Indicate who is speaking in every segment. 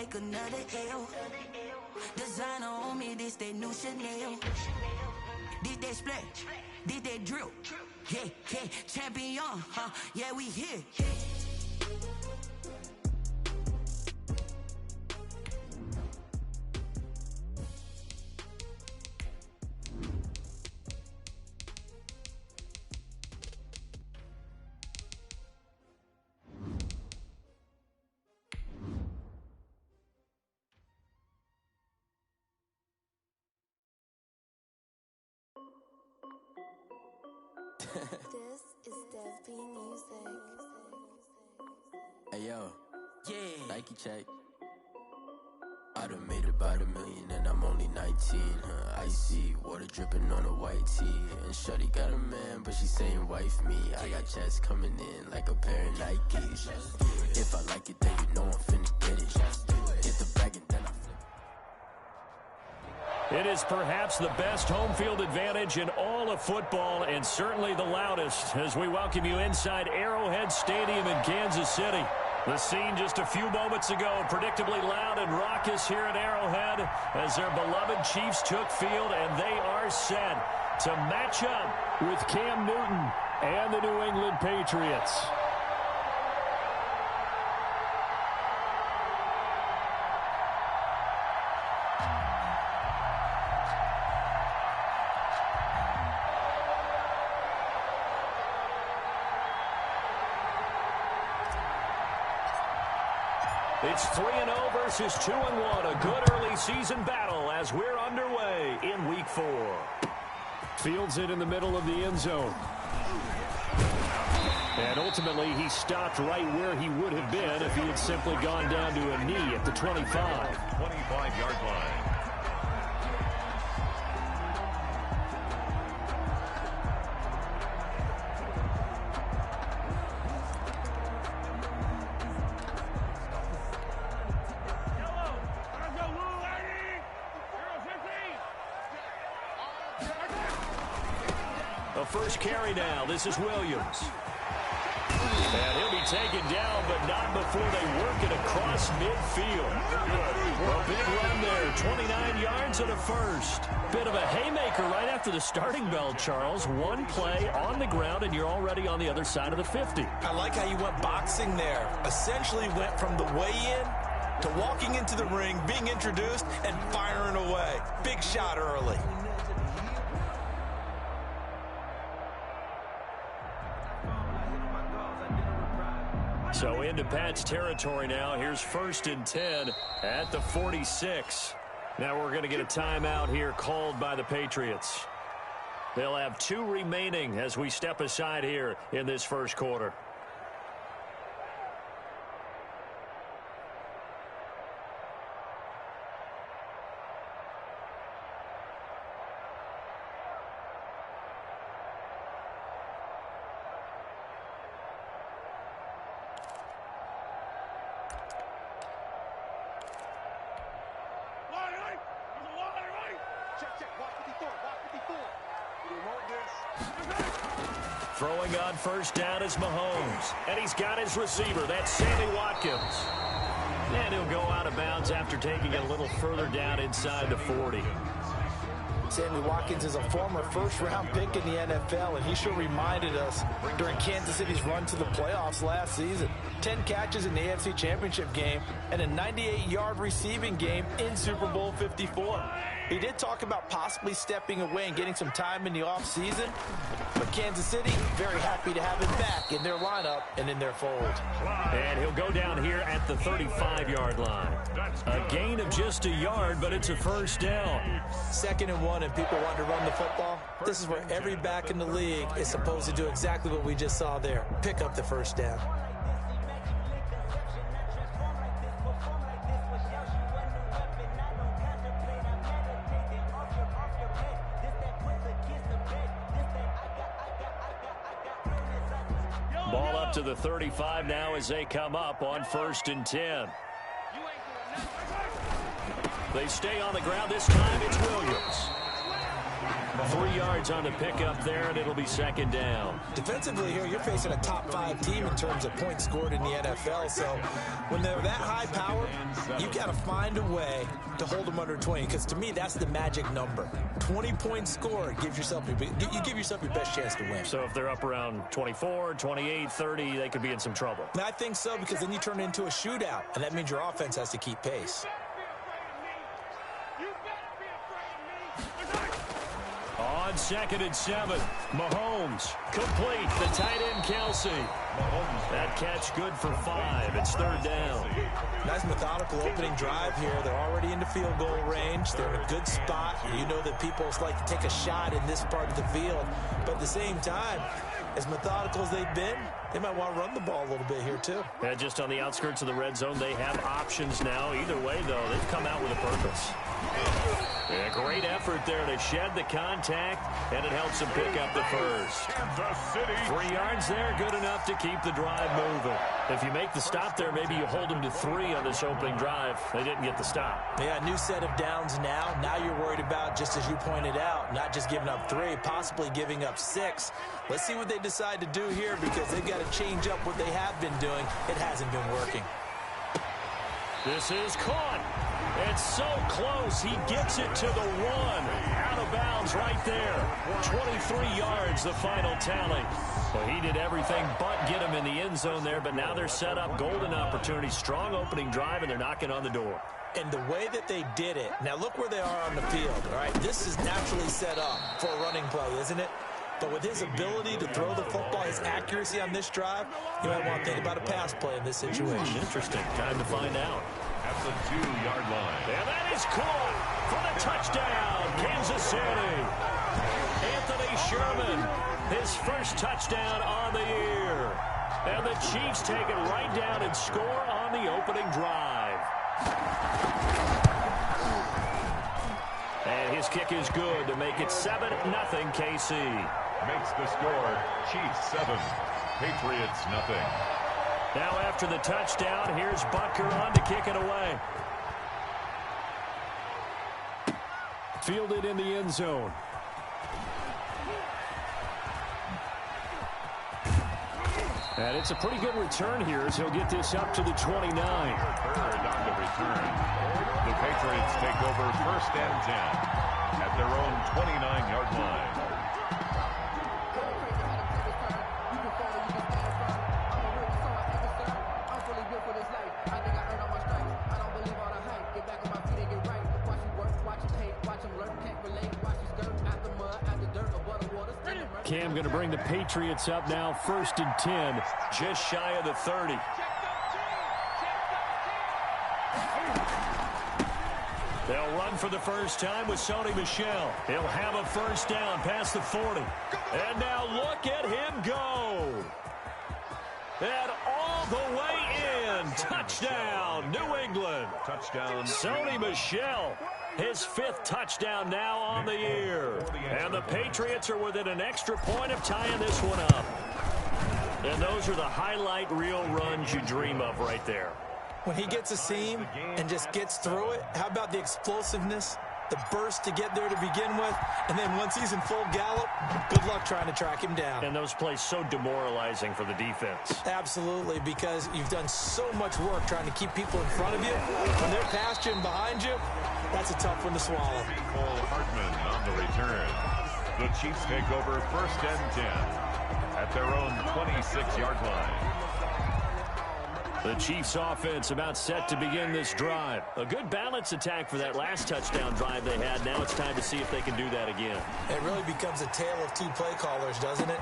Speaker 1: take another L. Designer on me, this that new Chanel. This that splash, this that drill. Yeah, yeah, champion, huh? Yeah, we here.
Speaker 2: This is Dev B Music.
Speaker 3: Hey yo,
Speaker 1: Yeah.
Speaker 3: Nike check. I done made about $1 million and I'm only 19, huh? Icy, water dripping on a white tee. And shorty got a man, but she saying wife me. I got checks coming in like a pair of Nikes. If I like it, then you know I'm finna get it. Get the bag and then I flip.
Speaker 4: It is perhaps the best home field advantage in all of football, and certainly the loudest, as we welcome you inside Arrowhead Stadium in Kansas City. The scene just a few moments ago, predictably loud and raucous here at Arrowhead as their beloved Chiefs took field, and they are set to match up with Cam Newton and the New England Patriots. It's 3-0 versus 2-1, a good early season battle as we're underway in Week 4. Fields it in the middle of the end zone. And ultimately, he stopped right where he would have been if he had simply gone down to a knee at the 25.
Speaker 5: 25-yard line.
Speaker 4: First carry now. This is Williams. And he'll be taken down, but not before they work it across midfield. A big run there, 29 yards and a first. Bit of a haymaker right after the starting bell, Charles. One play on the ground, and you're already on the other side of the 50.
Speaker 6: I like how you went boxing there. Essentially went from the weigh-in to walking into the ring, being introduced, and firing away. Big shot early.
Speaker 4: So into Pat's territory now. Here's 1st and 10 at the 46. Now we're going to get a timeout here called by the Patriots. They'll have 2 remaining as we step aside here in this first quarter. Throwing on first down is Mahomes. And he's got his receiver. That's Sammy Watkins. And he'll go out of bounds after taking it a little further down inside the 40.
Speaker 6: Sammy Watkins is a former first-round pick in the NFL, and he sure reminded us during Kansas City's run to the playoffs last season. 10 catches in the AFC Championship game and a 98-yard receiving game in Super Bowl 54. He did talk about possibly stepping away and getting some time in the offseason, but Kansas City very happy to have him back in their lineup and in their fold.
Speaker 4: And he'll go down here at the 35-yard line. A gain of just a yard, but it's a first down.
Speaker 6: 2nd and 1, and people want to run the football. This is where every back in the league is supposed to do exactly what we just saw there. Pick up the first down.
Speaker 4: Ball up to the 35 now as they come up on 1st and 10. They stay on the ground. This time it's Williams. 3 yards on the pickup there, and it'll be second down.
Speaker 6: Defensively here, you're facing a top 5 team in terms of points scored in the NFL. So when they're that high power, you got to find a way to hold them under 20. Because to me, that's the magic number. 20 points scored gives yourself you give yourself your best chance to win.
Speaker 4: So if they're up around 24, 28, 30, they could be in some trouble.
Speaker 6: And I think so, because then you turn it into a shootout, and that means your offense has to keep pace.
Speaker 4: On 2nd and 7, Mahomes complete. The tight end, Kelsey. That catch good for 5. It's 3rd down.
Speaker 6: Nice methodical opening drive here. They're already into field goal range. They're in a good spot. You know that people like to take a shot in this part of the field. But at the same time, as methodical as they've been, they might want to run the ball a little bit here too.
Speaker 4: Yeah, just on the outskirts of the red zone, they have options now. Either way, though, they've come out with a purpose. Yeah, great effort there to shed the contact, and it helps them pick up the first. 3 yards there, good enough to keep the drive moving. If you make the stop there, maybe you hold them to 3 on this opening drive. They didn't get the stop.
Speaker 6: Yeah, new set of downs now. Now you're worried about, just as you pointed out, not just giving up 3, possibly giving up 6. Let's see what they decide to do here, because they've got to change up what they have been doing. It hasn't been working.
Speaker 4: This is caught. It's so close. He gets it to the 1. Out of bounds right there. 23 yards, the final tally. Well, he did everything but get him in the end zone there, but now they're set up. Golden opportunity. Strong opening drive, and they're knocking on the door.
Speaker 6: And the way that they did it, now look where they are on the field, all right? This is naturally set up for a running play, isn't it? But with his ability to throw the football, his accuracy on this drive, you might want to think about a pass play in this situation.
Speaker 4: Interesting. Time to find out.
Speaker 5: At the 2-yard line.
Speaker 4: And that is caught for the touchdown, Kansas City. Anthony Sherman, his first touchdown on the year. And the Chiefs take it right down and score on the opening drive. And his kick is good to make it 7-0 KC.
Speaker 5: Makes the score Chiefs 7, Patriots 0.
Speaker 4: Now after the touchdown, here's Butker on to kick it away. Fielded in the end zone. And it's a pretty good return here as he'll get this up to the 29.
Speaker 5: Third on the return. The Patriots take over 1st and 10 at their own 29-yard line.
Speaker 4: Cam going to bring the Patriots up now, 1st and 10, just shy of the 30. They'll run for the first time with Sony Michel. He'll have a first down past the 40. And now look at him go. And all the way in. Touchdown, New England.
Speaker 5: Touchdown.
Speaker 4: Sony Michel. His 5th touchdown now on the year. And the Patriots are within an extra point of tying this one up. And those are the highlight reel runs you dream of right there.
Speaker 6: When he gets a seam and just gets through it, how about the explosiveness, the burst to get there to begin with, and then once he's in full gallop, good luck trying to track him down.
Speaker 4: And those plays so demoralizing for the defense.
Speaker 6: Absolutely, because you've done so much work trying to keep people in front of you. When they're past you and behind you, that's a tough one to swallow.
Speaker 5: Cole Hartman on the return. The Chiefs take over 1st and 10 at their own 26-yard line.
Speaker 4: The Chiefs offense about set to begin this drive. A good balance attack for that last touchdown drive they had. Now it's time to see if they can do that again.
Speaker 6: It really becomes a tale of 2 play callers, doesn't it?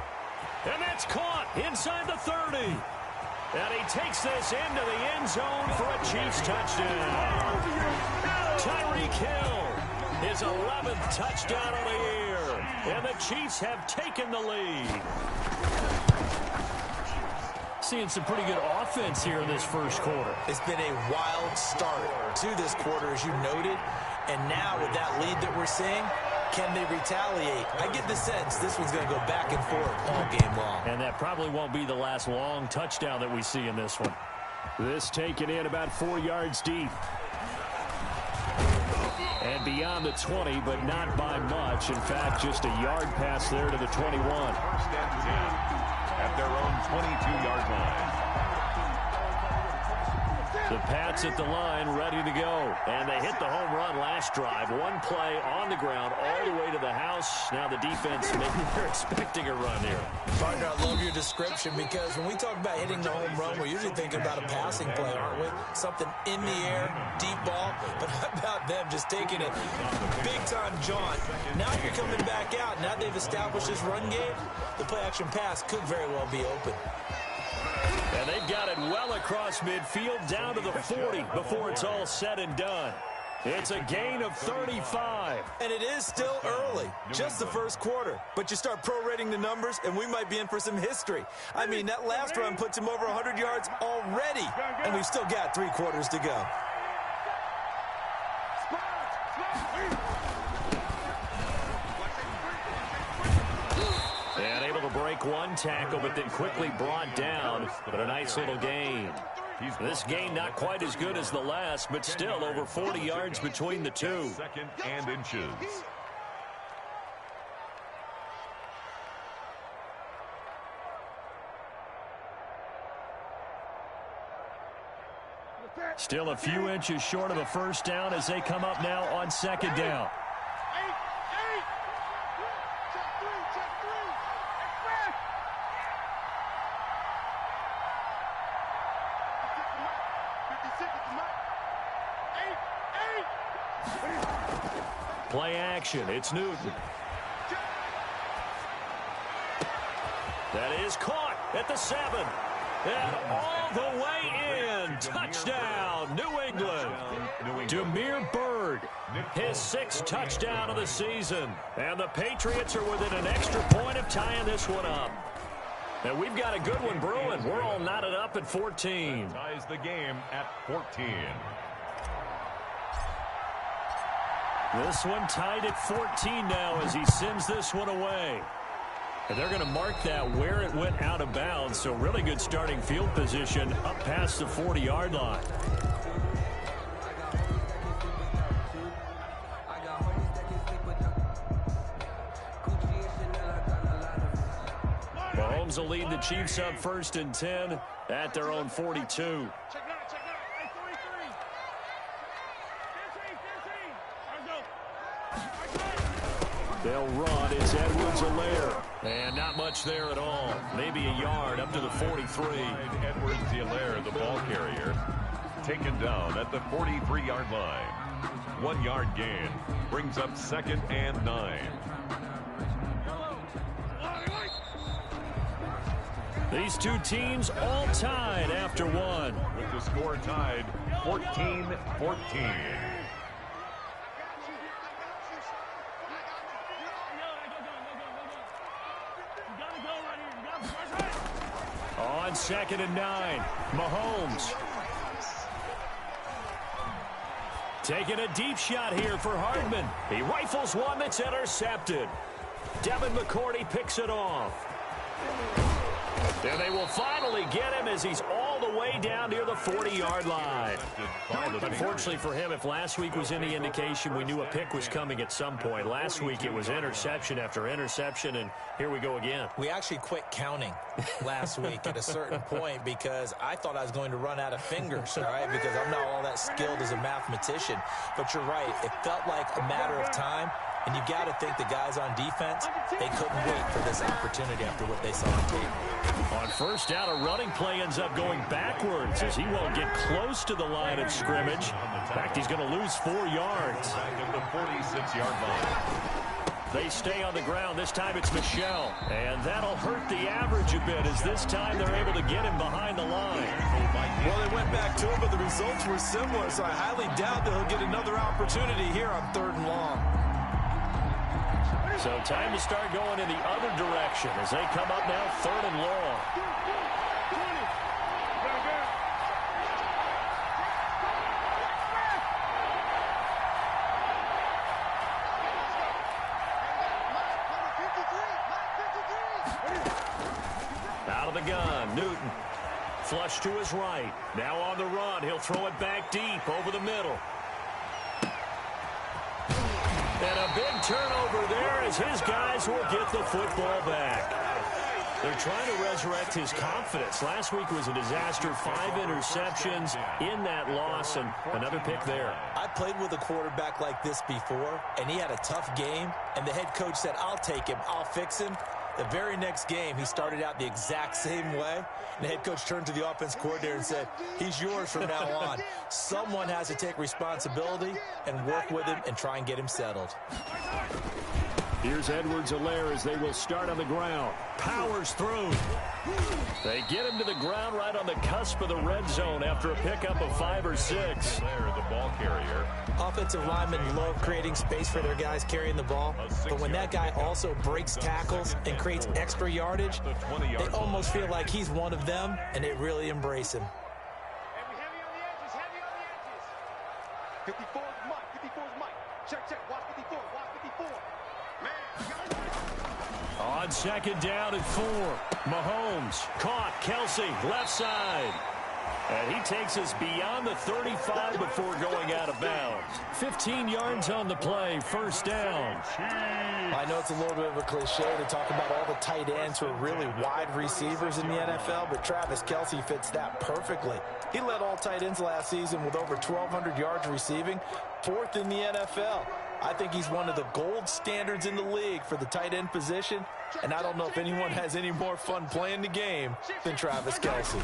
Speaker 4: And that's caught inside the 30. And he takes this into the end zone for a Chiefs touchdown. Tyreek Hill, his 11th touchdown of the year. And the Chiefs have taken the lead. Seeing some pretty good offense here in this first quarter.
Speaker 6: It's been a wild start to this quarter, as you noted. And now with that lead that we're seeing, can they retaliate? I get the sense this one's going to go back and forth all game long.
Speaker 4: And that probably won't be the last long touchdown that we see in this one. This taken in about 4 yards deep. And beyond the 20, but not by much. In fact, just a yard pass there to the 21.
Speaker 5: First and 10 at their own 22-yard line.
Speaker 4: The Pats at the line, ready to go. And they hit the home run last drive. One play on the ground all the way to the house. Now the defense, maybe they're expecting a run here.
Speaker 6: Partner, I love your description because when we talk about hitting the home run, we're usually thinking about a passing play, aren't we? Something in the air, deep ball. But how about them just taking it big-time jaunt? Now you're coming back out. Now they've established this run game. The play-action pass could very well be open.
Speaker 4: And they've got it well across midfield down to the 40 before it's all said and done. It's a gain of 35.
Speaker 6: And it is still early, just the first quarter. But you start prorating the numbers, and we might be in for some history. I mean, that last run puts him over 100 yards already, and we've still got 3 quarters to go.
Speaker 4: And able to break one tackle, but then quickly brought down. But a nice little gain. This gain not quite as good as the last, but still over 40 yards between the two.
Speaker 5: Second and inches.
Speaker 4: Still a few inches short of a first down as they come up now on second down. Play action. It's Newton. That is caught at the 7. And all the way in. Touchdown, New England. Damiere Byrd, his 6th touchdown of the season. And the Patriots are within an extra point of tying this one up. And we've got a good one brewing. We're all knotted up at 14.
Speaker 5: That ties the game at 14.
Speaker 4: This one tied at 14 now as he sends this one away. And they're going to mark that where it went out of bounds. So really good starting field position up past the 40-yard line. Mahomes will lead the Chiefs up 1st and 10 at their own 42. They'll run. It's Edwards-Helaire. And not much there at all. Maybe a yard up to the 43.
Speaker 5: Edwards-Helaire, the ball carrier, taken down at the 43-yard line. 1 yard gain brings up 2nd and 9.
Speaker 4: These two teams all tied after one.
Speaker 5: With the score tied 14-14.
Speaker 4: On 2nd and 9, Mahomes. Taking a deep shot here for Hardman. He rifles one that's intercepted. Devin McCourty picks it off. And they will finally get him as he's all the way down near the 40-yard line. Unfortunately for him, if last week was any indication, we knew a pick was coming at some point. Last week it was interception after interception, and here we go again.
Speaker 6: We actually quit counting last week at a certain point because I thought I was going to run out of fingers, all right, because I'm not all that skilled as a mathematician. But you're right. It felt like a matter of time. And you got to think the guys on defense, they couldn't wait for this opportunity after what they saw on tape.
Speaker 4: On first down, a running play ends up going backwards as he won't get close to the line of scrimmage. In fact, he's going to lose 4 yards.
Speaker 5: At the 46-yard line.
Speaker 4: They stay on the ground. This time it's Michel. And that'll hurt the average a bit as this time they're able to get him behind the line.
Speaker 6: Well, they went back to him, but the results were similar, so I highly doubt that he'll get another opportunity here on 3rd and long.
Speaker 4: So time to start going in the other direction as they come up now 3rd and long. Out of the gun, Newton. Flush to his right. Now on the run. He'll throw it back deep over the middle. And a big turnover there as his guys will get the football back. They're trying to resurrect his confidence. Last week was a disaster. 5 interceptions in that loss, and another pick there.
Speaker 6: I played with a quarterback like this before, and he had a tough game, and the head coach said, I'll take him, I'll fix him. The very next game, he started out the exact same way. And the head coach turned to the offense coordinator and said, he's yours from now on. Someone has to take responsibility and work with him and try and get him settled.
Speaker 4: Here's Edwards-Helaire as they will start on the ground. Powers through. They get him to the ground right on the cusp of the red zone after a pickup of 5 or 6.
Speaker 5: There, the ball carrier.
Speaker 6: Offensive linemen love creating space for their guys carrying the ball, but when that guy also breaks tackles and creates extra yardage, they almost feel like he's one of them, and they really embrace him.
Speaker 7: Heavy on the edges, heavy on the edges. 54 is Mike, 54 is Mike. Check, watch 54, watch 54.
Speaker 4: On second down and 4. Mahomes caught. Kelsey left side. And he takes us beyond the 35 before going out of bounds. 15 yards on the play. First down.
Speaker 6: I know it's a little bit of a cliche to talk about all the tight ends who are really wide receivers in the NFL, but Travis Kelce fits that perfectly. He led all tight ends last season with over 1,200 yards receiving, 4th in the NFL. I think he's one of the gold standards in the league for the tight end position, and I don't know if anyone has any more fun playing the game than Travis Kelce.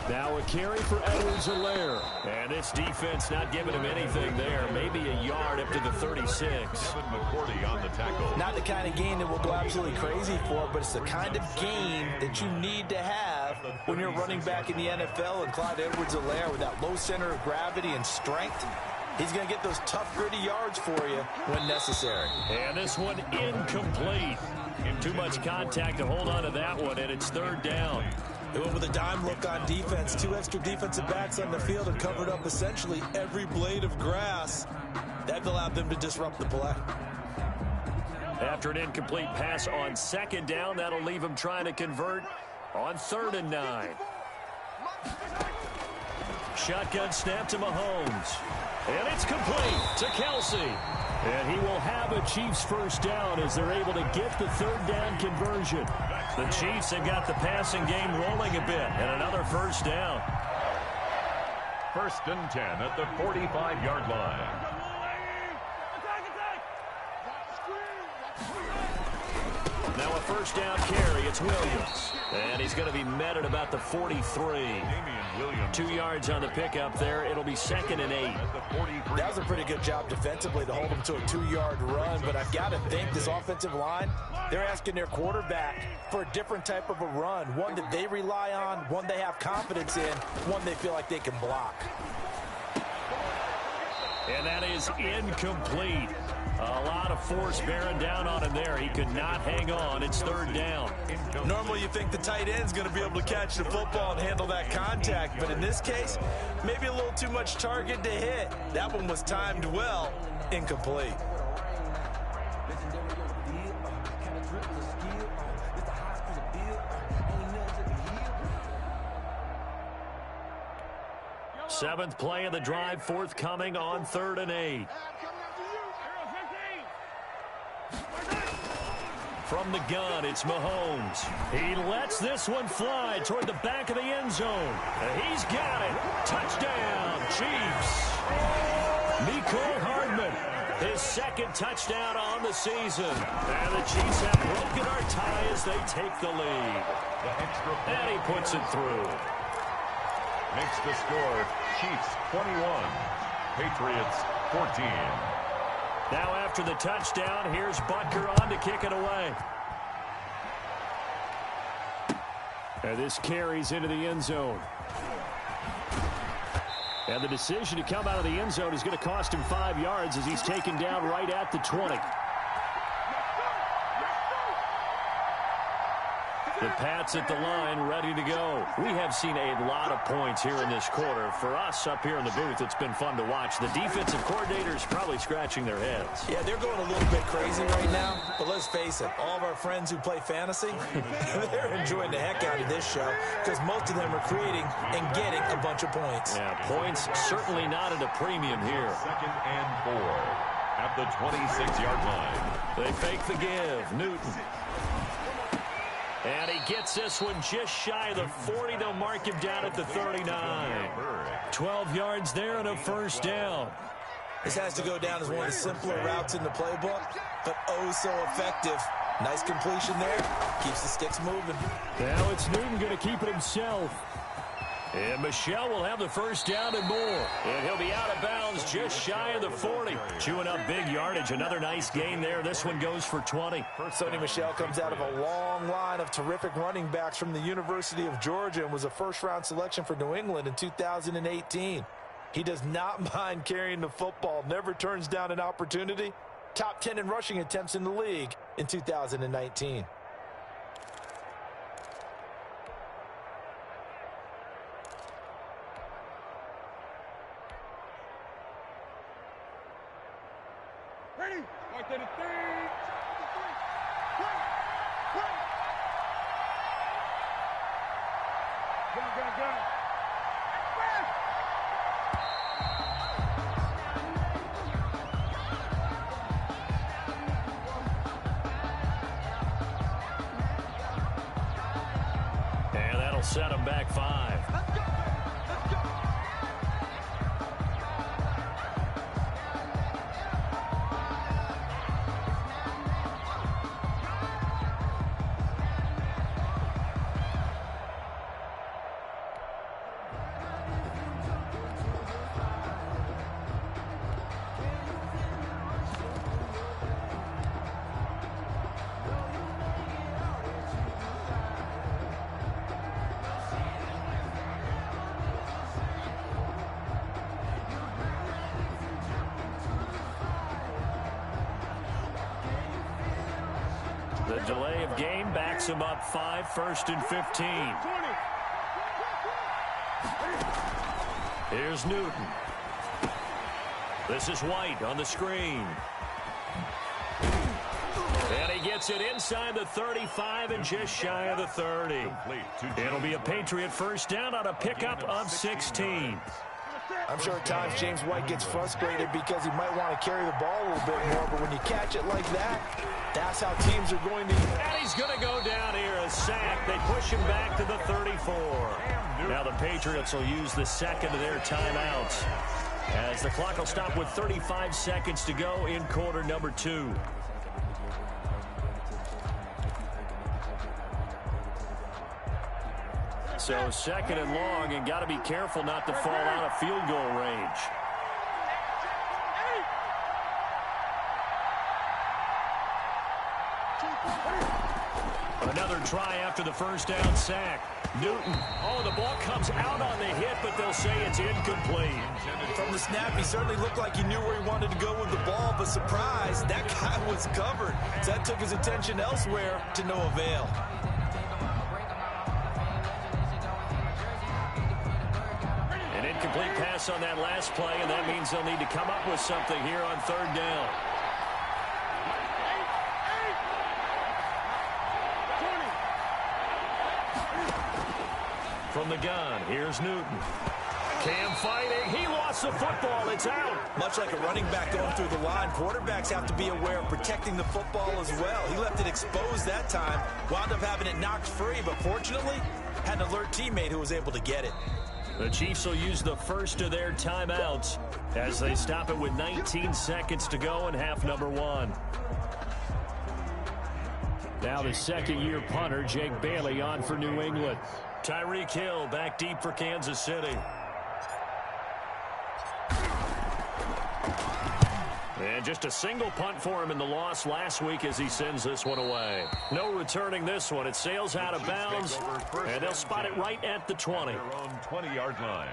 Speaker 4: Now a carry for Edwards-Helaire. And this defense not giving him anything there. Maybe a yard up to the 36.
Speaker 5: Kevin McCourty on the tackle.
Speaker 6: Not the kind of game that we'll go absolutely crazy for, but it's the kind of game that you need to have when you're running back in the NFL. And Clyde Edwards-Helaire, with that low center of gravity and strength, he's going to get those tough, gritty yards for you when necessary.
Speaker 4: And this one incomplete. Too much contact to hold on to that one, and it's 3rd down.
Speaker 6: They went with a dime look on defense. 2 extra defensive backs on the field and covered up essentially every blade of grass. That allowed them to disrupt the play.
Speaker 4: After an incomplete pass on second down, that'll leave him trying to convert on 3rd and 9. Shotgun snap to Mahomes. And it's complete to Kelsey. And he will have a Chiefs first down as they're able to get the 3rd down conversion. The Chiefs have got the passing game rolling a bit, and another first down.
Speaker 5: 1st and 10 at the 45-yard line.
Speaker 4: Now a first down carry. It's Williams. And he's going to be met at about the 43. 2 yards on the pickup there. It'll be 2nd and 8.
Speaker 6: That was a pretty good job defensively to hold him to a 2-yard run, but I've got to think this offensive line, they're asking their quarterback for a different type of a run, one that they rely on, one they have confidence in, one they feel like they can block.
Speaker 4: And that is incomplete. A lot of force bearing down on him there. He could not hang on. It's 3rd down.
Speaker 6: Normally you think the tight end's going to be able to catch the football and handle that contact, but in this case, maybe a little too much target to hit. That one was timed well. Incomplete.
Speaker 4: Seventh play of the drive forthcoming on 3rd and 8. From the gun, it's Mahomes. He lets this one fly toward the back of the end zone. He's got it. Touchdown, Chiefs. Mecole Hardman, his 2nd touchdown on the season. And the Chiefs have broken our tie as they take the lead. And he puts it through.
Speaker 5: Makes the score Chiefs 21, Patriots 14.
Speaker 4: Now after the touchdown, here's Butker on to kick it away. And this carries into the end zone. And the decision to come out of the end zone is going to cost him 5 yards as he's taken down right at the 20. The Pats at the line, ready to go. We have seen a lot of points here in this quarter. For us up here in the booth, it's been fun to watch. The defensive coordinators probably scratching their heads.
Speaker 6: Yeah, they're going a little bit crazy right now. But let's face it, all of our friends who play fantasy, they're enjoying the heck out of this show because most of them are creating and getting a bunch of points.
Speaker 4: Yeah, points certainly not at a premium here.
Speaker 5: 2nd and 4. at the 26-yard line.
Speaker 4: They fake the give. Newton. And he gets this one just shy of the 40. They'll mark him down at the 39. 12 yards there and a first down.
Speaker 6: This has to go down as one of the simpler routes in the playbook, but oh so effective. Nice completion there. Keeps the sticks moving.
Speaker 4: Now it's Newton going to keep it himself. And Michelle will have the first down and more. And he'll be out of bounds just shy of the 40. Chewing up big yardage. Another nice gain there. This one goes for 20.
Speaker 6: Sony Michel comes out of a long line of terrific running backs from the University of Georgia and was a first-round selection for New England in 2018. He does not mind carrying the football, never turns down an opportunity. Top 10 in rushing attempts in the league in 2019.
Speaker 7: Ready? Right there to three. Go.
Speaker 4: And that'll set him back 5. The delay of game backs him up 5, 1st and 15. Here's Newton. This is White on the screen. And he gets it inside the 35 and just shy of the 30. It'll be a Patriot first down on a pickup of 16.
Speaker 6: I'm sure at times James White gets frustrated because he might want to carry the ball a little bit more, but when you catch it like that, that's how teams are going to...
Speaker 4: And he's going to go down here, a sack. They push him back to the 34. Now the Patriots will use the second of their timeouts, as the clock will stop with 35 seconds to go in quarter number 2. So second and long, and got to be careful not to fall out of field goal range. Another try after the first down sack. Newton. Oh, the ball comes out on the hit, but they'll say it's incomplete.
Speaker 6: From the snap, he certainly looked like he knew where he wanted to go with the ball, but surprise, that guy was covered. So that took his attention elsewhere to no avail.
Speaker 4: An incomplete pass on that last play, and that means they'll need to come up with something here on third down. From the gun, here's Newton. Cam fighting. He lost the football. It's out.
Speaker 6: Much like a running back going through the line, quarterbacks have to be aware of protecting the football as well. He left it exposed that time, wound up having it knocked free, but fortunately, had an alert teammate who was able to get it.
Speaker 4: The Chiefs will use the first of their timeouts as they stop it with 19 seconds to go in half number 1. Now the second-year punter, Jake Bailey, on for New England. Tyreek Hill back deep for Kansas City. And just a single punt for him in the loss last week as he sends this one away. No returning this one. It sails out of bounds, and they'll spot it right at the 20.
Speaker 5: Their own 20-yard line.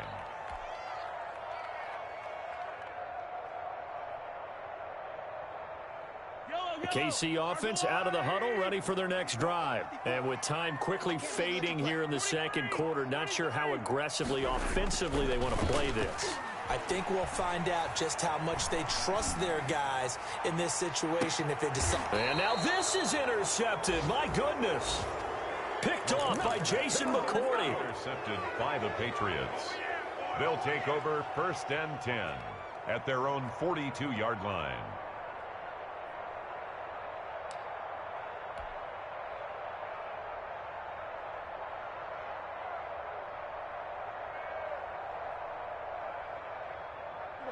Speaker 4: The KC offense out of the huddle, ready for their next drive. And with time quickly fading here in the second quarter, not sure how aggressively, offensively they want to play this.
Speaker 6: I think we'll find out just how much they trust their guys in this situation if they decide.
Speaker 4: And now this is intercepted. My goodness. Picked off by Jason McCourty.
Speaker 5: Intercepted by the Patriots. They'll take over 1st and 10 at their own 42-yard line.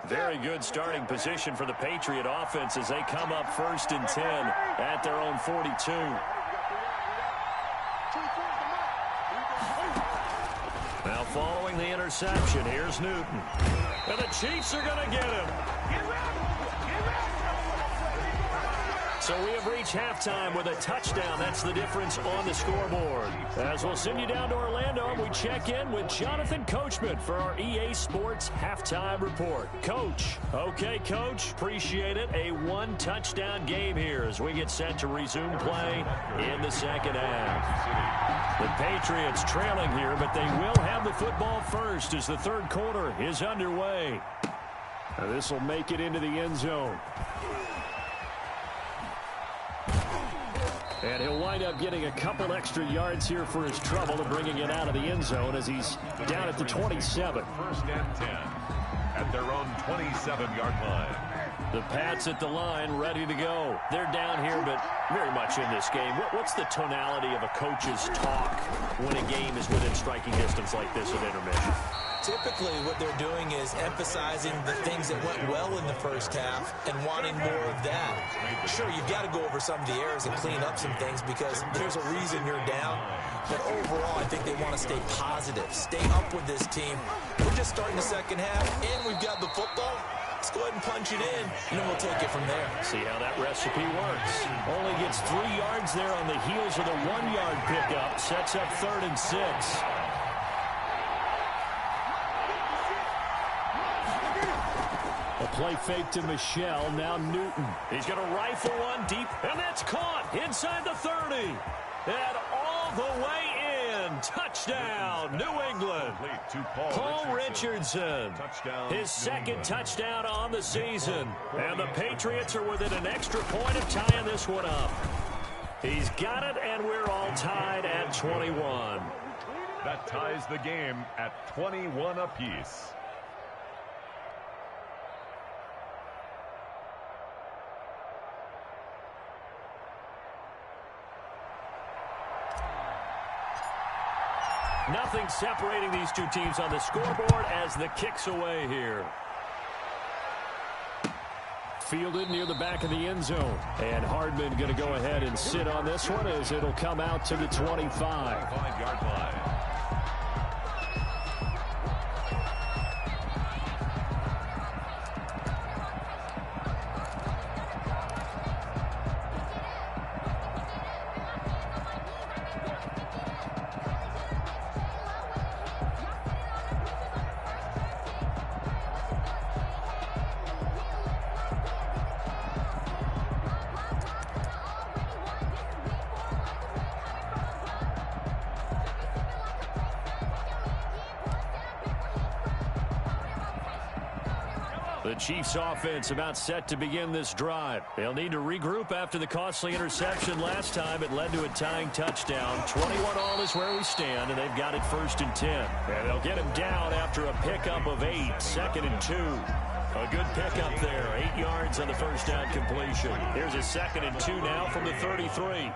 Speaker 4: Very good starting position for the Patriot offense as they come up 1st and 10 at their own 42. Now following the interception, here's Newton. And the Chiefs are going to get him. So we have reached halftime with a touchdown. That's the difference on the scoreboard. As we'll send you down to Orlando, we check in with Jonathan Coachman for our EA Sports Halftime Report. Coach. Okay, Coach. Appreciate it. A one-touchdown game here as we get set to resume play in the second half. The Patriots trailing here, but they will have the football first as the third quarter is underway. This will make it into the end zone. And he'll wind up getting a couple extra yards here for his trouble and bringing it out of the end zone as he's down at the 27.
Speaker 5: 1st and 10 at their own 27-yard line.
Speaker 4: The Pats at the line ready to go. They're down here, but very much in this game. What's the tonality of a coach's talk when a game is within striking distance like this at intermission?
Speaker 6: Typically, what they're doing is emphasizing the things that went well in the first half and wanting more of that. Sure, you've got to go over some of the errors and clean up some things because there's a reason you're down. But overall, I think they want to stay positive, stay up with this team. We're just starting the second half, and we've got the football. Let's go ahead and punch it in, and then we'll take it from there.
Speaker 4: See how that recipe works. Only gets 3 yards there on the heels of the 1-yard pickup. Sets up 3rd and 6. A play fake to Michelle. Now Newton. He's going to rifle one deep, and that's caught inside the 30. And all the way in. Touchdown, New England. Paul Richardson. His second touchdown on the season. And the Patriots are within an extra point of tying this one up. He's got it, and we're all tied at 21.
Speaker 5: That ties the game at 21 apiece.
Speaker 4: Nothing separating these two teams on the scoreboard as the kick's away here. Fielded near the back of the end zone. And Hardman going to go ahead and sit on this one as it'll come out to the 25.
Speaker 5: 5-yard line.
Speaker 4: The Chiefs offense about set to begin this drive. They'll need to regroup after the costly interception last time. It led to a tying touchdown. 21 all is where we stand, and they've got it 1st and 10. And they'll get him down after a pickup of 8, 2nd and 2. A good pickup there, 8 yards on the first down completion. Here's a 2nd and 2 now from the 33.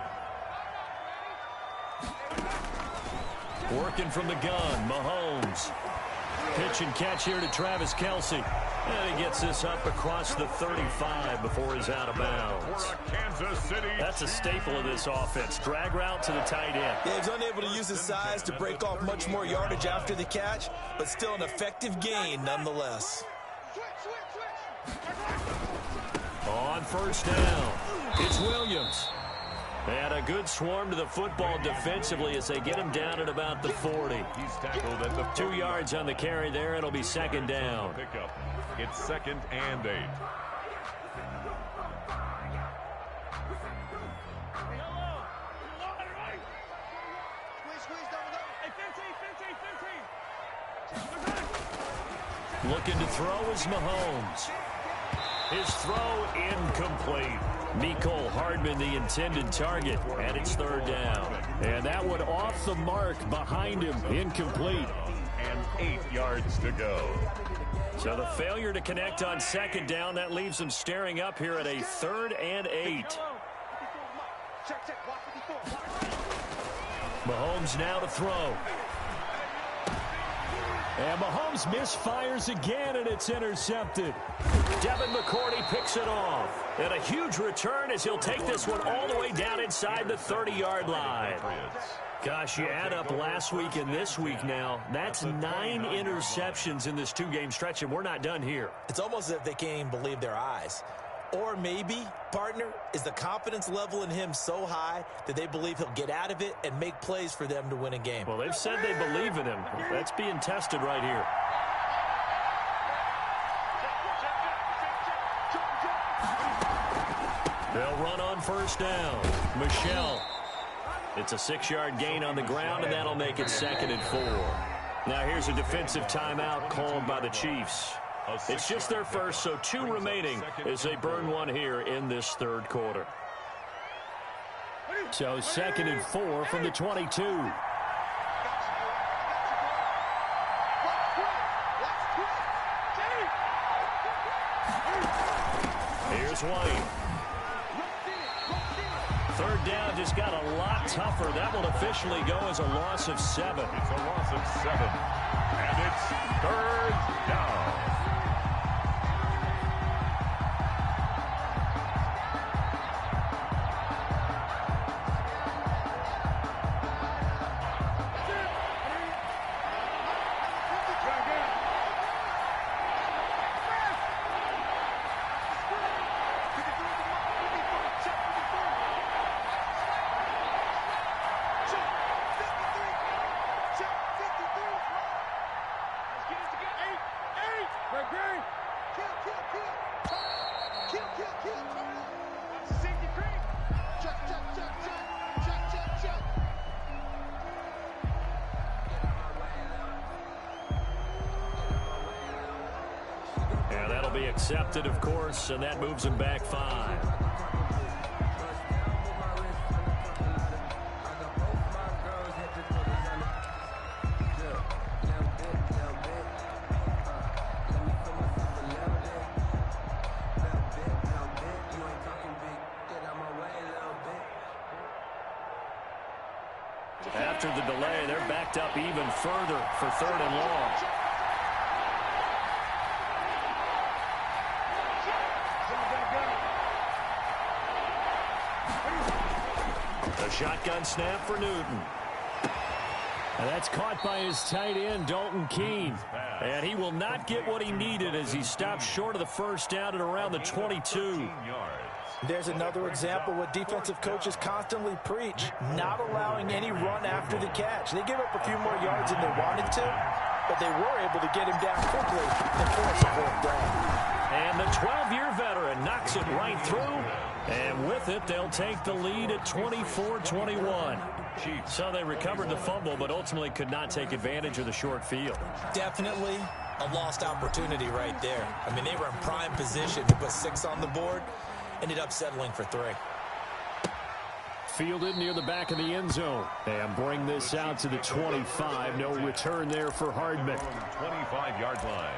Speaker 4: Working from the gun, Mahomes. Pitch and catch here to Travis Kelce. And he gets this up across the 35 before he's out of bounds. That's a staple of this offense. Drag route to the tight end.
Speaker 6: Yeah, he's unable to use his size to break off much more yardage after the catch, but still an effective gain nonetheless.
Speaker 4: On first down, it's Williams. And a good swarm to the football defensively as they get him down at about the 40.
Speaker 5: He's tackled at the
Speaker 4: 2 yards on the carry there. It'll be 2nd down.
Speaker 5: Pickup. It's 2nd and 8.
Speaker 4: Looking to throw is Mahomes. His throw incomplete. Mecole Hardman the intended target, and it's 3rd down. And that one off the mark behind him, incomplete.
Speaker 5: And 8 yards to go.
Speaker 4: So the failure to connect on 2nd down, that leaves them staring up here at a 3rd and 8. Mahomes now to throw. And Mahomes misfires again, and it's intercepted. Devin McCourty picks it off. And a huge return as he'll take this one all the way down inside the 30-yard line. Gosh, you add up last week and this week now, that's 9 interceptions in this two-game stretch, and we're not done here.
Speaker 6: It's almost as if they can't even believe their eyes. Or maybe, partner, is the confidence level in him so high that they believe he'll get out of it and make plays for them to win a game.
Speaker 4: Well, they've said they believe in him. That's being tested right here. They'll run on first down. Michelle. It's a 6-yard gain on the ground, and that'll make it 2nd and 4. Now here's a defensive timeout called by the Chiefs. It's just their first, so 2 remaining as they burn one here in this third quarter. So 2nd and 4 from the 22. Here's White. 3rd down just got a lot tougher. That will officially go as a loss of 7.
Speaker 5: It's a loss of 7. And it's 3rd down.
Speaker 4: Yeah, that'll be accepted, of course, and that moves him back 5. After the delay, they're backed up even further for 3rd and long. A shotgun snap for Newton. And that's caught by his tight end, Dalton Keene. And he will not get what he needed as he stopped short of the first down at around the 22.
Speaker 6: There's another example what defensive coaches constantly preach, not allowing any run after the catch. They gave up a few more yards than they wanted to, but they were able to get him down quickly and force a 4th down.
Speaker 4: And the 12-year veteran knocks it right through. And with it, they'll take the lead at 24-21. So they recovered the fumble, but ultimately could not take advantage of the short field.
Speaker 6: Definitely a lost opportunity right there. I mean, they were in prime position to put 6 on the board. Ended up settling for 3.
Speaker 4: Fielded near the back of the end zone. And bring this out to the 25. No return there for Hardman.
Speaker 5: 25-yard line.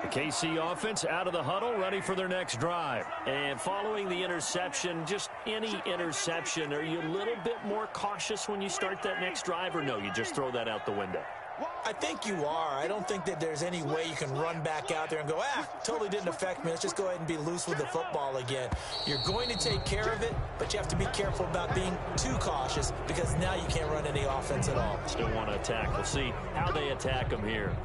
Speaker 4: The KC offense out of the huddle, ready for their next drive. And following the interception, just any interception, are you a little bit more cautious when you start that next drive, or no, you just throw that out the window?
Speaker 6: I think you are. I don't think that there's any way you can run back out there and go, totally didn't affect me. Let's just go ahead and be loose with the football again. You're going to take care of it, but you have to be careful about being too cautious because now you can't run any offense at all.
Speaker 4: Still want to attack. We'll see how they attack them here.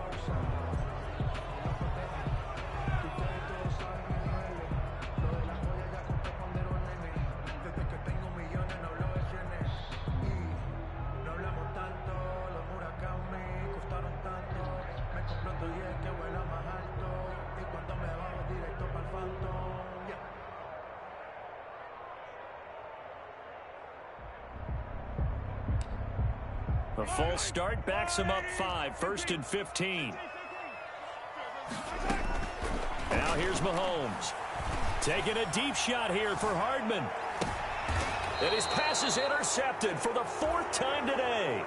Speaker 4: A false start backs him up 5, 1st and 15. Now here's Mahomes. Taking a deep shot here for Hardman. And his pass is intercepted for the fourth time today.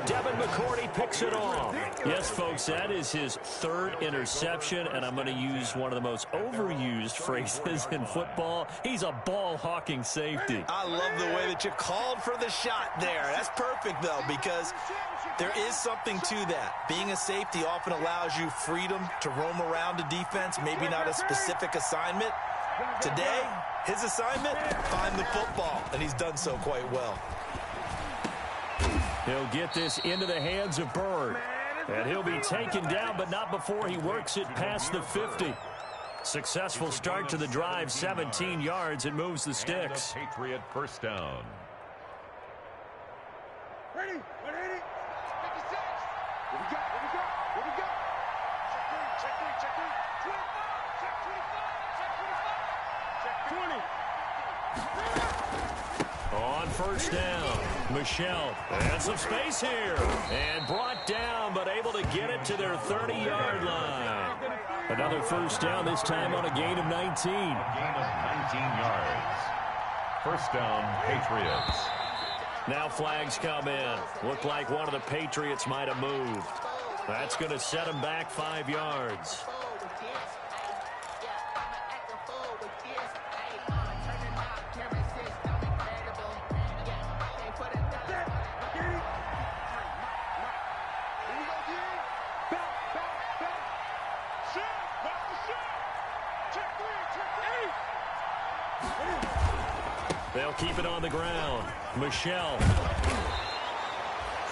Speaker 4: Devin McCourty picks it off. Yes, folks, that is his third interception, and I'm going to use one of the most overused phrases in football. He's a ball-hawking safety.
Speaker 6: I love the way that you called for the shot there. That's perfect, though, because there is something to that. Being a safety often allows you freedom to roam around a defense, maybe not a specific assignment. Today, his assignment, find the football, and he's done so quite well.
Speaker 4: He'll get this into the hands of Bird, and he'll be taken down, but not before he works it past the 50. Successful start to the drive, 17 yards, and moves the sticks.
Speaker 5: And the Patriot first down.
Speaker 7: Ready? 56. What we got? What we got? Check three. 25. Check 25. Check 25. Check 20.
Speaker 4: On first down, Michelle has some space here and brought down, but able to get it to their 30-yard line. Another first down, this time on a gain of 19.
Speaker 5: A gain of 19 yards. First down, Patriots.
Speaker 4: Now flags come in. Looked like one of the Patriots might have moved. That's going to set them back 5 yards. They'll keep it on the ground. Michelle.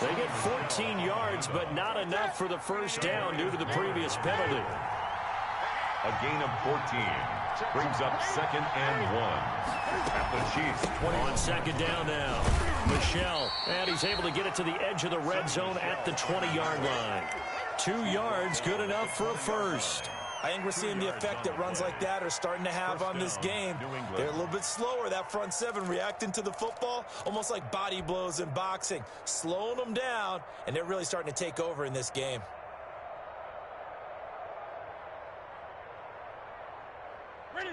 Speaker 4: They get 14 yards, but not enough for the first down due to the previous penalty.
Speaker 5: A gain of 14 brings up 2nd and 1 at the Chiefs' 20.
Speaker 4: On second down now, Michelle, and he's able to get it to the edge of the red zone at the 20-yard line. 2 yards, good enough for a first.
Speaker 6: I think we're seeing the effect that runs like that are starting to have on this game. They're a little bit slower, that front seven, reacting to the football, almost like body blows in boxing, slowing them down, and they're really starting to take over in this game.
Speaker 7: Ready?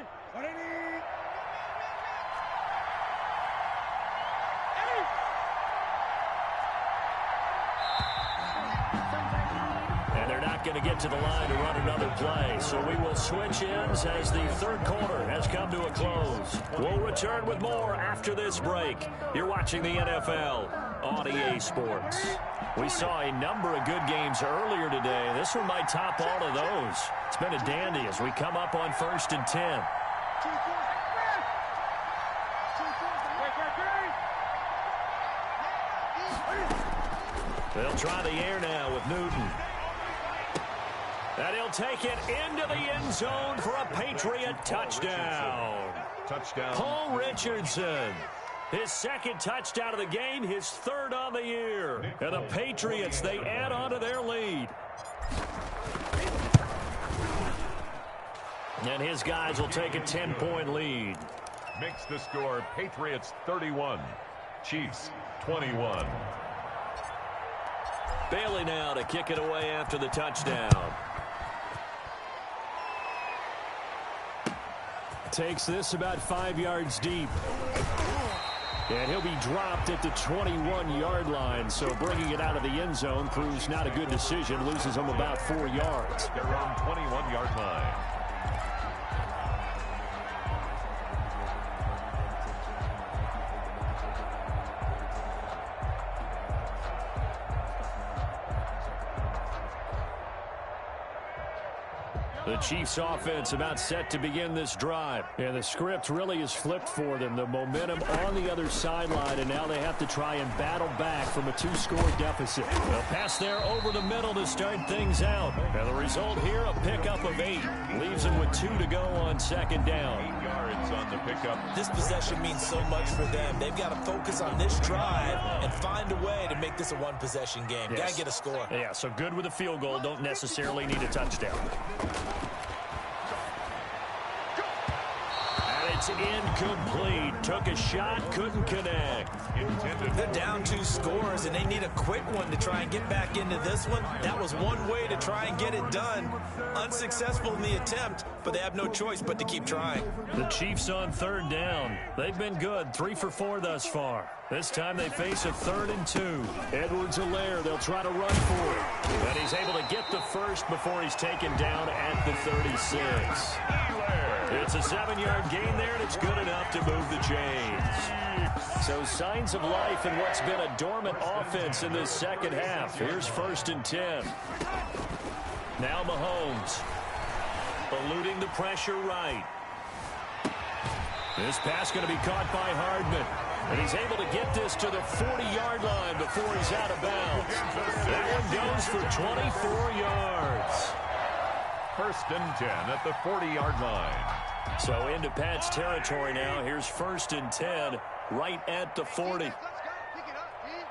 Speaker 4: And they're not going to get to the line to run another play, so we will switch ends as the third quarter has come to a close. We'll return with more after this break. You're watching the NFL on EA Sports. We saw a number of good games earlier today. This one might top all of those. It's been a dandy as we come up on 1st and 10. They'll try the air now with Newton. And he'll take it into the end zone for a Patriot touchdown. Paul Richardson. His second touchdown of the game, his third on the year. And the Patriots, they add on to their lead. And his guys will take a 10-point lead.
Speaker 5: Makes the score Patriots 31, Chiefs 21.
Speaker 4: Bailey now to kick it away after the touchdown. Takes this about 5 yards deep. And he'll be dropped at the 21-yard line, so bringing it out of the end zone proves not a good decision. Loses him about 4 yards.
Speaker 5: They're on 21-yard line.
Speaker 4: The Chiefs offense about set to begin this drive. And the script really is flipped for them. The momentum on the other sideline, and now they have to try and battle back from a 2-score deficit. A pass there over the middle to start things out. And the result here, a pickup of 8. Leaves them with 2 to go on second down.
Speaker 5: 8 yards on the pickup.
Speaker 6: This possession means so much for them. They've got to focus on this drive and find a way to make this a one-possession game.
Speaker 4: Yes.
Speaker 6: Got to get a score.
Speaker 4: Yeah, so good with a field goal. Don't necessarily need a touchdown. And It's incomplete. Took a shot, couldn't connect.
Speaker 6: They're down 2 scores, and they need a quick one to try and get back into this one. That was one way to try and get it done. Unsuccessful in the attempt, but they have no choice but to keep trying.
Speaker 4: The Chiefs on 3rd down. They've been good, 3 for 4 thus far. This time they face a 3rd and 2. Edwards-Helaire, they'll try to run for it. But he's able to get the first before he's taken down at the 36. It's a 7-yard gain there, and it's good enough to move the chains. So signs of life in what's been a dormant offense in this second half. Here's 1st and 10. Now Mahomes. Eluding the pressure right. This pass going to be caught by Hardman. And he's able to get this to the 40-yard line before he's out of bounds. That one goes for 24 yards.
Speaker 5: 1st and 10 at the 40-yard line.
Speaker 4: So into Pat's territory now. Here's 1st and 10 right at the 40.
Speaker 7: Let's go. Pick it up, man.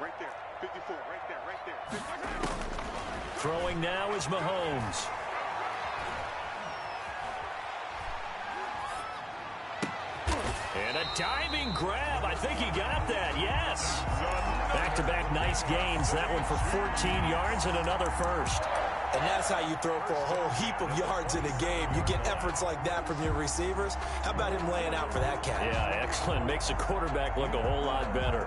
Speaker 7: Right there. 54. Right there. Right there. 54.
Speaker 4: Throwing now is Mahomes. And a diving grab. I think he got that. Yes. Back-to-back nice gains. That one for 14 yards and another first.
Speaker 6: And that's how you throw for a whole heap of yards in a game. You get efforts like that from your receivers. How about him laying out for that cat?
Speaker 4: Yeah, excellent. Makes the quarterback look a whole lot better.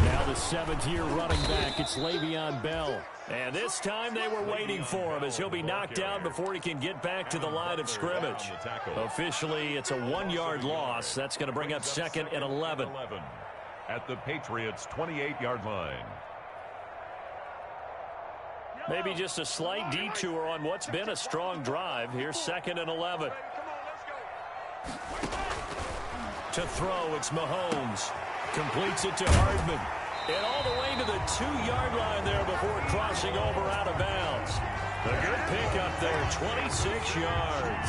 Speaker 4: Now the 7th-year running back, it's Le'Veon Bell. And this time they were waiting for him as he'll be knocked down before he can get back to the line of scrimmage. Officially, it's a 1-yard loss. That's going to bring up 2nd and 11.
Speaker 5: At the Patriots' 28-yard line.
Speaker 4: Maybe just a slight detour on what's been a strong drive. Here's 2nd and 11. To throw, it's Mahomes. Completes it to Hardman. And all the way to the 2-yard line there before crossing over out of bounds. A good pickup there, 26 yards.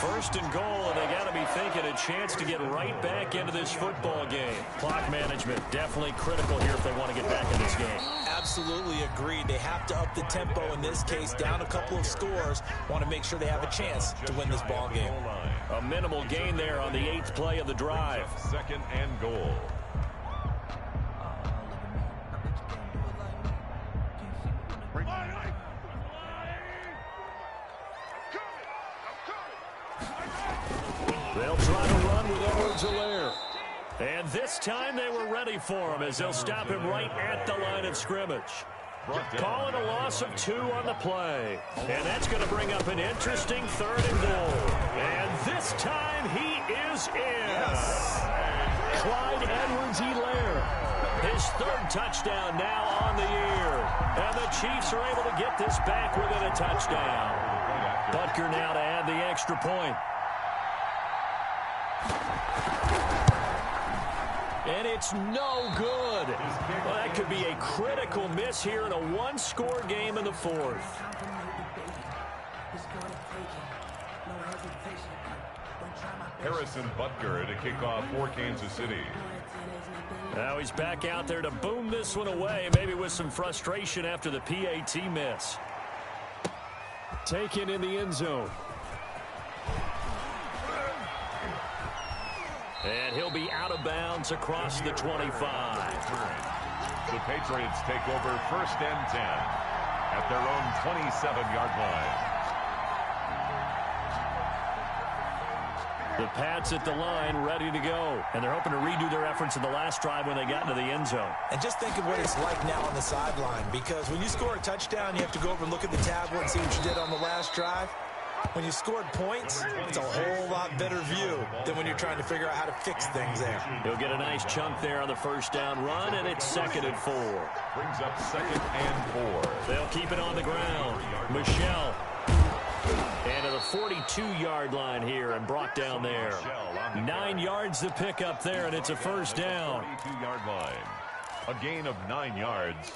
Speaker 4: 1st and goal, and they got to be thinking a chance to get right back into this football game. Clock management definitely critical here if they want to get back in this game.
Speaker 6: Absolutely agreed. They have to up the tempo in this case, down a couple of scores. Want to make sure they have a chance to win this ball game.
Speaker 4: A minimal gain there on the 8th play of the drive.
Speaker 5: 2nd and goal.
Speaker 4: They'll try to run with Edwards-Helaire. And this time they were ready for him as they'll stop him right at the line of scrimmage. Calling a loss of 2 on the play. And that's going to bring up an interesting 3rd and goal. And this time he is in. Yes. Clyde Edwards-Helaire. His 3rd touchdown now on the year. And the Chiefs are able to get this back within a touchdown. Butker now to add the extra point. And it's no good. Well, that could be a critical miss here in a 1-score game in the 4th.
Speaker 5: Harrison Butker to kick off for Kansas City.
Speaker 4: Now he's back out there to boom this one away, maybe with some frustration after the PAT miss. Taken in the end zone. And he'll be out of bounds across the 25.
Speaker 5: The Patriots take over 1st and 10 at their own 27-yard line.
Speaker 4: The Pats at the line ready to go. And they're hoping to redo their efforts in the last drive when they got into the end zone.
Speaker 6: And just think of what it's like now on the sideline, because when you score a touchdown, you have to go over and look at the tablet and see what you did on the last drive. When you scored points, it's a whole lot better view than when you're trying to figure out how to fix things there.
Speaker 4: He'll get a nice chunk there on the 1st down run, and it's 2nd and 4.
Speaker 5: Brings up 2nd and 4.
Speaker 4: They'll keep it on the ground. Michelle. And to the 42-yard line here and brought down there. 9 yards to pick up there, and it's a 1st down.
Speaker 5: 42-yard line. A gain of 9 yards.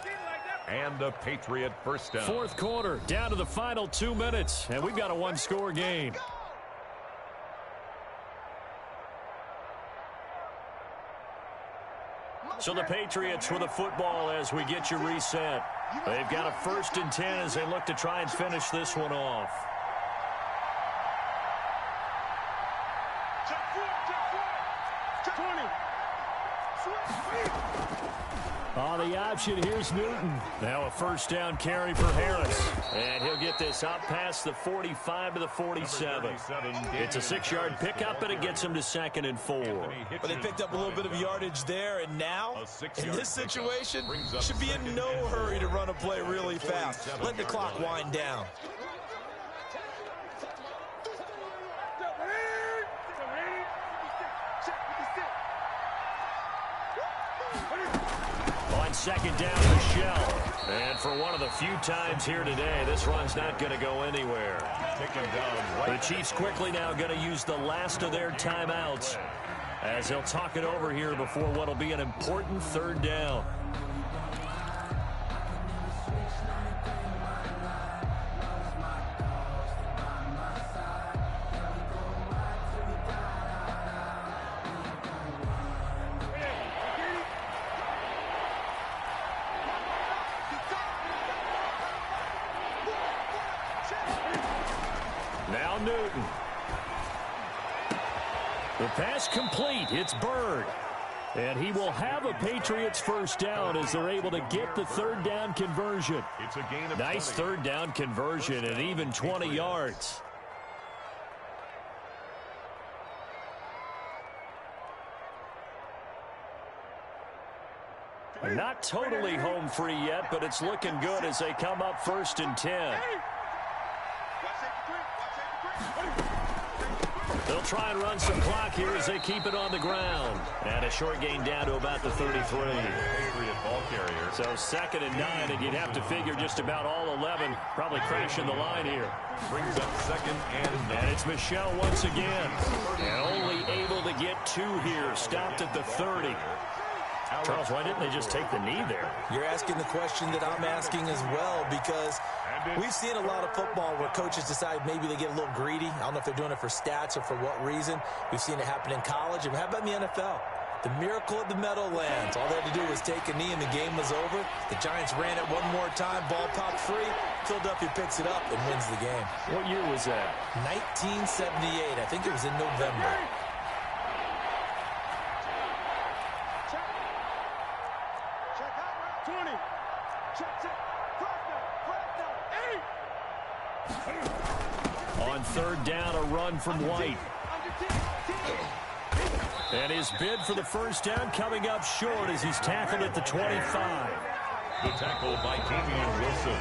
Speaker 5: And a Patriot 1st down.
Speaker 4: 4th quarter, down to the final 2 minutes, and we've got a 1-score game. So the Patriots with the football as we get you reset. They've got a 1st and 10 as they look to try and finish this one off. On the option, here's Newton. Now a 1st down carry for Harris. And he'll get this out past the 45 to the 47. It's a 6-yard pickup, and it gets him to 2nd and 4.
Speaker 6: But they picked up a little bit of yardage there, and now, in this situation, should be in no hurry to run a play really fast. Let the clock wind down.
Speaker 4: On 2nd down, Michelle. And for one of the few times here today, this run's not going to go anywhere. The Chiefs quickly now going to use the last of their timeouts as they'll talk it over here before what will be an important 3rd down. Now Newton. The pass complete. It's Bird. And he will have a Patriots 1st down as they're able to get the 3rd down conversion.
Speaker 5: It's a gain of
Speaker 4: Nice 3rd down conversion and even 20 yards. Not totally home free yet, but it's looking good as they come up 1st and 10. They'll try and run some clock here as they keep it on the ground. And a short gain down to about the 33.
Speaker 5: ball carrier.
Speaker 4: So 2nd and 9, and you'd have to figure just about all 11 probably crashing the line here.
Speaker 5: Brings up 2nd and 9.
Speaker 4: And it's Michelle once again. And only able to get 2 here. Stopped at the 30. Charles, why didn't they just take the knee there?
Speaker 6: You're asking the question that I'm asking as well, because we've seen a lot of football where coaches decide maybe they get a little greedy. I don't know if they're doing it for stats or for what reason. We've seen it happen in college. And how about in the NFL? The miracle at the Meadowlands. All they had to do was take a knee and the game was over. The Giants ran it one more time. Ball popped free. Philadelphia picks it up and wins the game.
Speaker 4: What year was that?
Speaker 6: 1978. I think it was in November.
Speaker 4: On 3rd down, a run from White. And his bid for the 1st down coming up short as he's tackled at the 25.
Speaker 5: The tackle by Damian Wilson.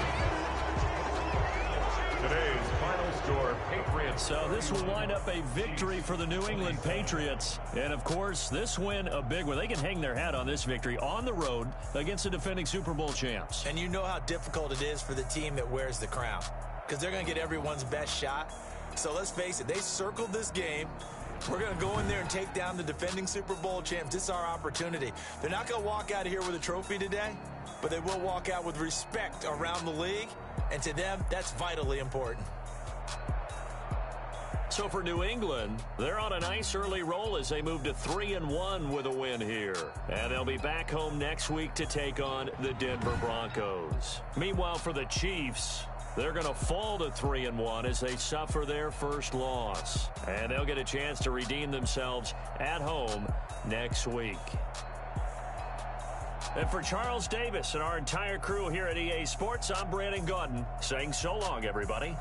Speaker 5: Today's final score, Patriots.
Speaker 4: So this will wind up a victory for the New England Patriots. And, of course, this win a big one. They can hang their hat on this victory on the road against the defending Super Bowl champs.
Speaker 6: And you know how difficult it is for the team that wears the crown, because they're going to get everyone's best shot. So let's face it, they circled this game. We're going to go in there and take down the defending Super Bowl champs. This is our opportunity. They're not going to walk out of here with a trophy today, but they will walk out with respect around the league. And to them, that's vitally important.
Speaker 4: So for New England, they're on a nice early roll as they move to 3-1 with a win here. And they'll be back home next week to take on the Denver Broncos. Meanwhile, for the Chiefs, they're going to fall to 3-1 as they suffer their first loss. And they'll get a chance to redeem themselves at home next week. And for Charles Davis and our entire crew here at EA Sports, I'm Brandon Gaudin saying so long, everybody.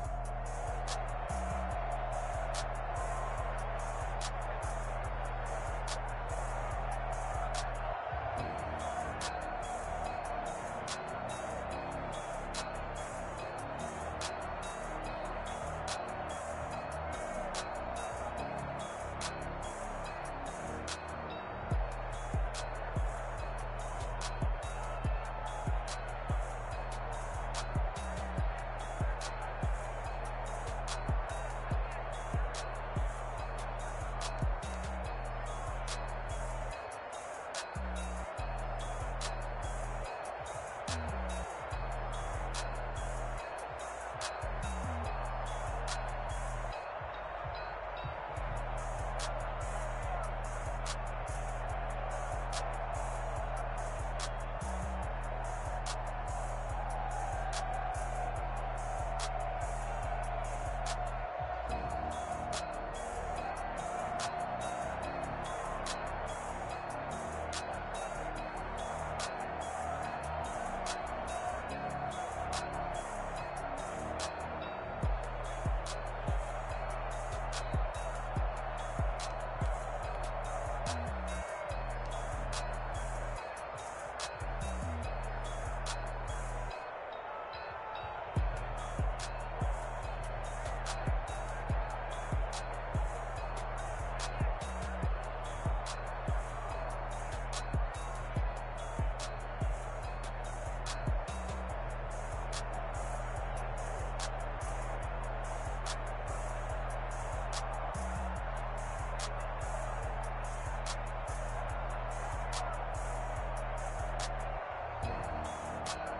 Speaker 5: Bye.